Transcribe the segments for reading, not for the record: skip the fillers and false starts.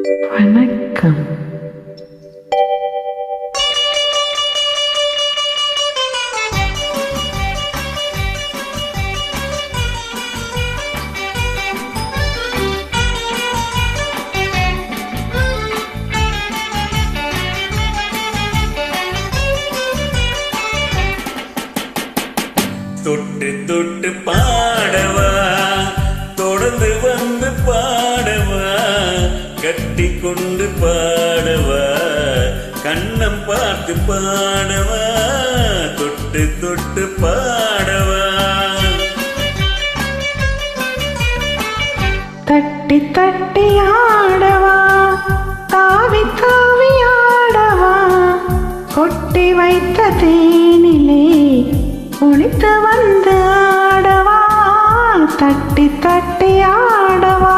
வணக்கம். தொட்டு தொட்டு பாடவா, தொடர்ந்து வந்து பாடவா, கட்டி கொண்டு பாடவா, கண்ணம் பார்த்து பாடவா, தொட்டு தொட்டு பாடவா. தட்டி தட்டி ஆடவா, தாவி தாவி ஆடவா, கொட்டி வைத்த தேனிலே ஒளித்து வந்து ஆடவா, தட்டி தட்டி ஆடவா.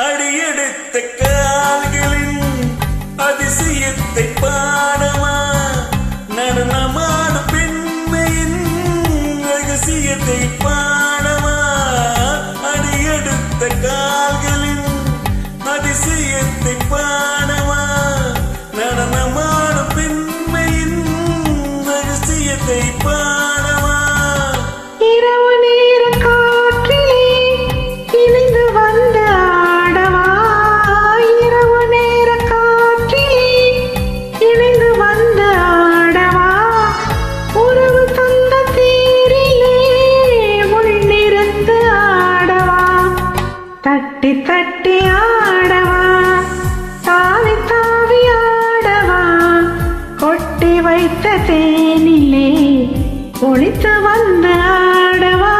அடியெடுத்த கால்களின் அதிசயத்தை பாடவா, நடனமான பெண்மையின் ரகசியத்தை பாடவா. அடியெடுத்த கால்களின் அதிசயத்தை பாடவா, நடனமான பெண்மையின் ரகசியத்தை பாடவா. இரவு நேர காற்றிலே இணைந்து வந்து ஆடவா, இரவு நேர காற்றிலே இணைந்து வந்து ஆடவா, உறவு தந்த தேரிலே முன்னிருந்து ஆடவா, தட்டி தட்டி ஆடவா, தாவி தாவி ஆடவா, கொட்டி வைத்த தேனிலே ஒளித்து வந்து ஆடவா,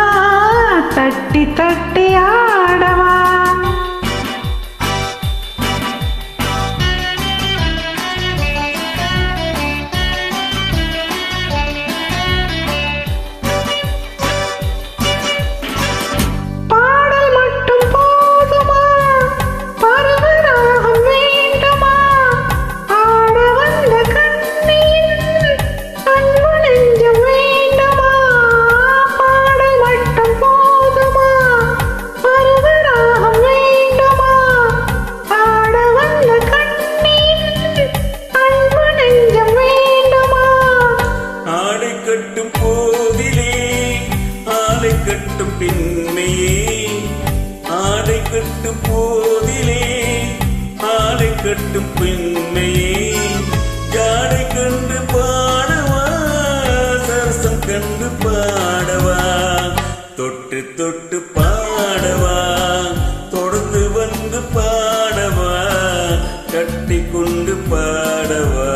தட்டி தட்டி ஆடவா. பாடல் மட்டும் போதுமா, பருவராகம் வேண்டுமா, ஆட வந்த கண்ணியின் அன்பு நெஞ்சம் வேண்டுமா. பாடல் மட்டும் போதுமா, பருவராகம் வேண்டுமா, ஆட வந்த கண்ணியின் அன்பு நெஞ்சம் வேண்டுமா. ஆடை கட்டும் போதிலே ஆளை கட்டும் பெண்மையே, ஆடை கட்டும் போதிலே ஆளை கட்டும் பெண்மையே, ஜாடை கண்டு பாடவா, சரசம் கண்டு பாடவா, தொட்டு தொட்டு பாடவா, தொடர்ந்து வந்து பாடவா, கட்டி கொண்டு பாடவா,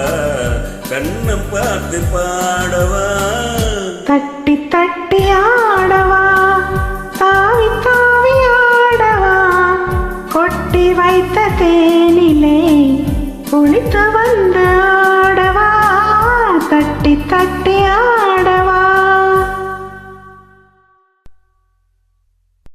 கண்ணம் பார்த்து பாடவா. தட்டி தட்டி ஆடவா, தாவி தாவி ஆடவா, கொட்டி வைத்த தேனிலே ஒளித்து வந்து ஆடவா, தட்டி தட்டி ஆடவா.